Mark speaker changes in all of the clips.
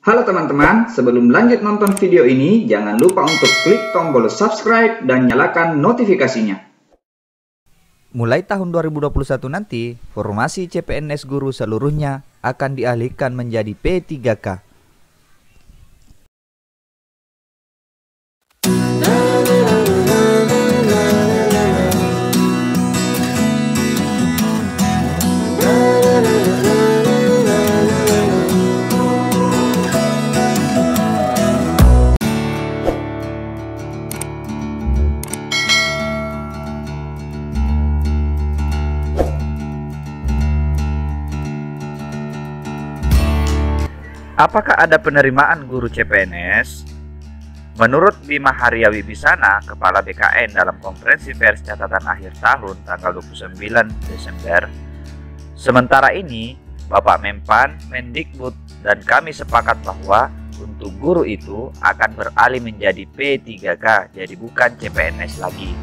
Speaker 1: Halo teman-teman, sebelum lanjut nonton video ini, jangan lupa untuk klik tombol subscribe dan nyalakan notifikasinya.
Speaker 2: Mulai tahun 2021 nanti, formasi CPNS guru seluruhnya akan dialihkan menjadi P3K. Apakah ada penerimaan guru CPNS? Menurut Bima Haria Wibisana, Kepala BKN dalam konferensi pers catatan akhir tahun tanggal 29 Desember, sementara ini Bapak Menpan, Mendikbud, dan kami sepakat bahwa untuk guru itu akan beralih menjadi P3K, jadi bukan CPNS lagi.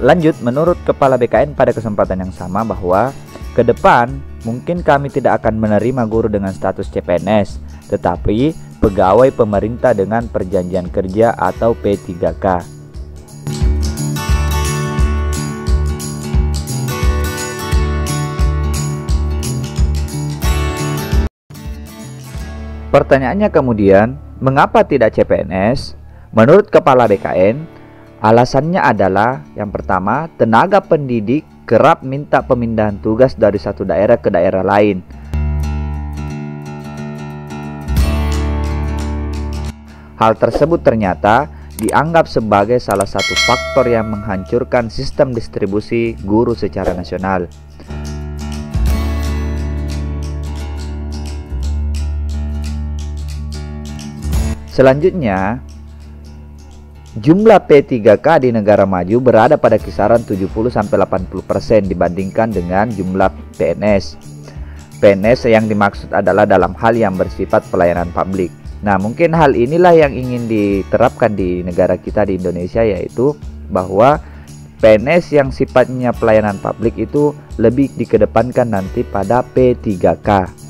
Speaker 2: Lanjut, menurut Kepala BKN pada kesempatan yang sama bahwa ke depan mungkin kami tidak akan menerima guru dengan status CPNS, tetapi pegawai pemerintah dengan perjanjian kerja atau P3K. Pertanyaannya kemudian, mengapa tidak CPNS? Menurut Kepala BKN, alasannya adalah yang pertama, tenaga pendidik kerap minta pemindahan tugas dari satu daerah ke daerah lain. Hal tersebut ternyata dianggap sebagai salah satu faktor yang menghancurkan sistem distribusi guru secara nasional. Selanjutnya, jumlah P3K di negara maju berada pada kisaran 70-80% dibandingkan dengan jumlah PNS. PNS yang dimaksud adalah dalam hal yang bersifat pelayanan publik. Nah, mungkin hal inilah yang ingin diterapkan di negara kita di Indonesia, yaitu bahwa PNS yang sifatnya pelayanan publik itu lebih dikedepankan nanti pada P3K.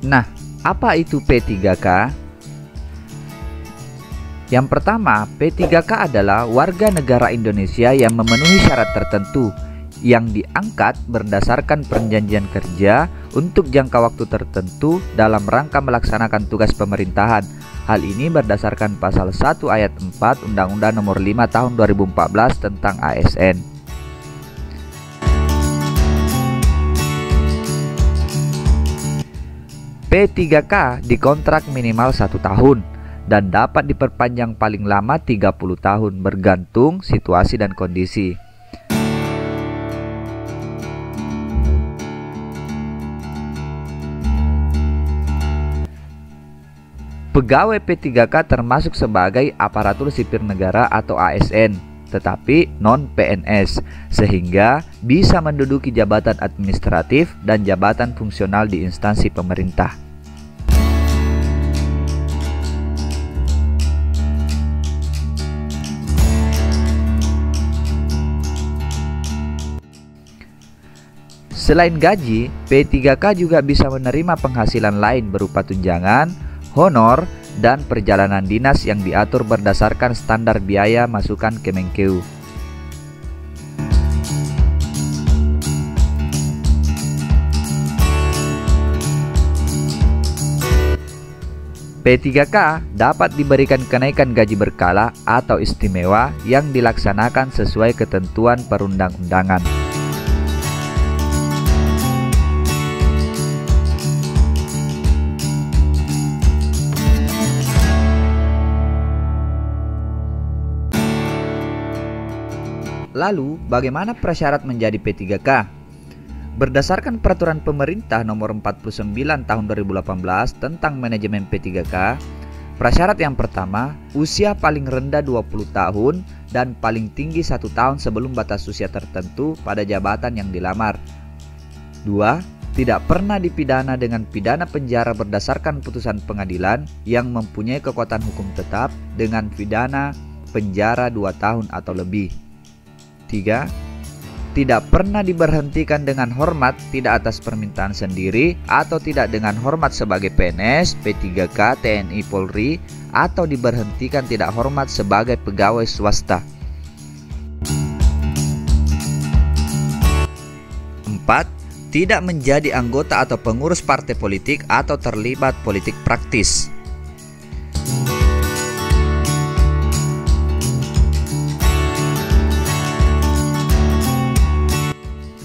Speaker 2: Nah, apa itu P3K? Yang pertama, P3K adalah warga negara Indonesia yang memenuhi syarat tertentu yang diangkat berdasarkan perjanjian kerja untuk jangka waktu tertentu dalam rangka melaksanakan tugas pemerintahan. Hal ini berdasarkan pasal 1 ayat 4 Undang-Undang Nomor 5 Tahun 2014 tentang ASN. P3K dikontrak minimal 1 tahun dan dapat diperpanjang paling lama 30 tahun bergantung situasi dan kondisi. Pegawai P3K termasuk sebagai aparatur sipil negara atau ASN, tetapi non-PNS, sehingga bisa menduduki jabatan administratif dan jabatan fungsional di instansi pemerintah. Selain gaji, P3K juga bisa menerima penghasilan lain berupa tunjangan, honor, dan perjalanan dinas yang diatur berdasarkan standar biaya masukan Kemenkeu. P3K dapat diberikan kenaikan gaji berkala atau istimewa yang dilaksanakan sesuai ketentuan perundang-undangan. Lalu, bagaimana prasyarat menjadi P3K? Berdasarkan Peraturan Pemerintah Nomor 49 Tahun 2018 tentang manajemen P3K, prasyarat yang pertama, usia paling rendah 20 tahun dan paling tinggi 1 tahun sebelum batas usia tertentu pada jabatan yang dilamar. 2. Tidak pernah dipidana dengan pidana penjara berdasarkan putusan pengadilan yang mempunyai kekuatan hukum tetap dengan pidana penjara 2 tahun atau lebih. 3. Tidak pernah diberhentikan dengan hormat tidak atas permintaan sendiri atau tidak dengan hormat sebagai PNS, P3K, TNI, Polri atau diberhentikan tidak hormat sebagai pegawai swasta. 4. Tidak menjadi anggota atau pengurus partai politik atau terlibat politik praktis.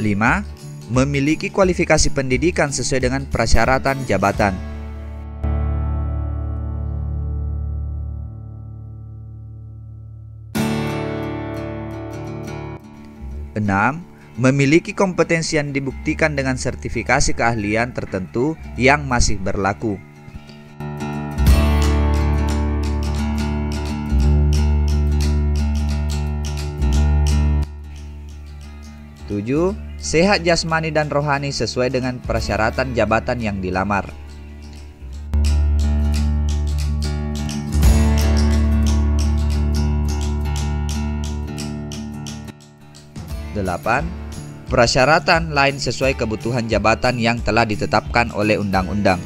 Speaker 2: 5. Memiliki kualifikasi pendidikan sesuai dengan persyaratan jabatan. 6. Memiliki kompetensi yang dibuktikan dengan sertifikasi keahlian tertentu yang masih berlaku. 7. Sehat jasmani dan rohani sesuai dengan persyaratan jabatan yang dilamar. 8. Persyaratan lain sesuai kebutuhan jabatan yang telah ditetapkan oleh undang-undang.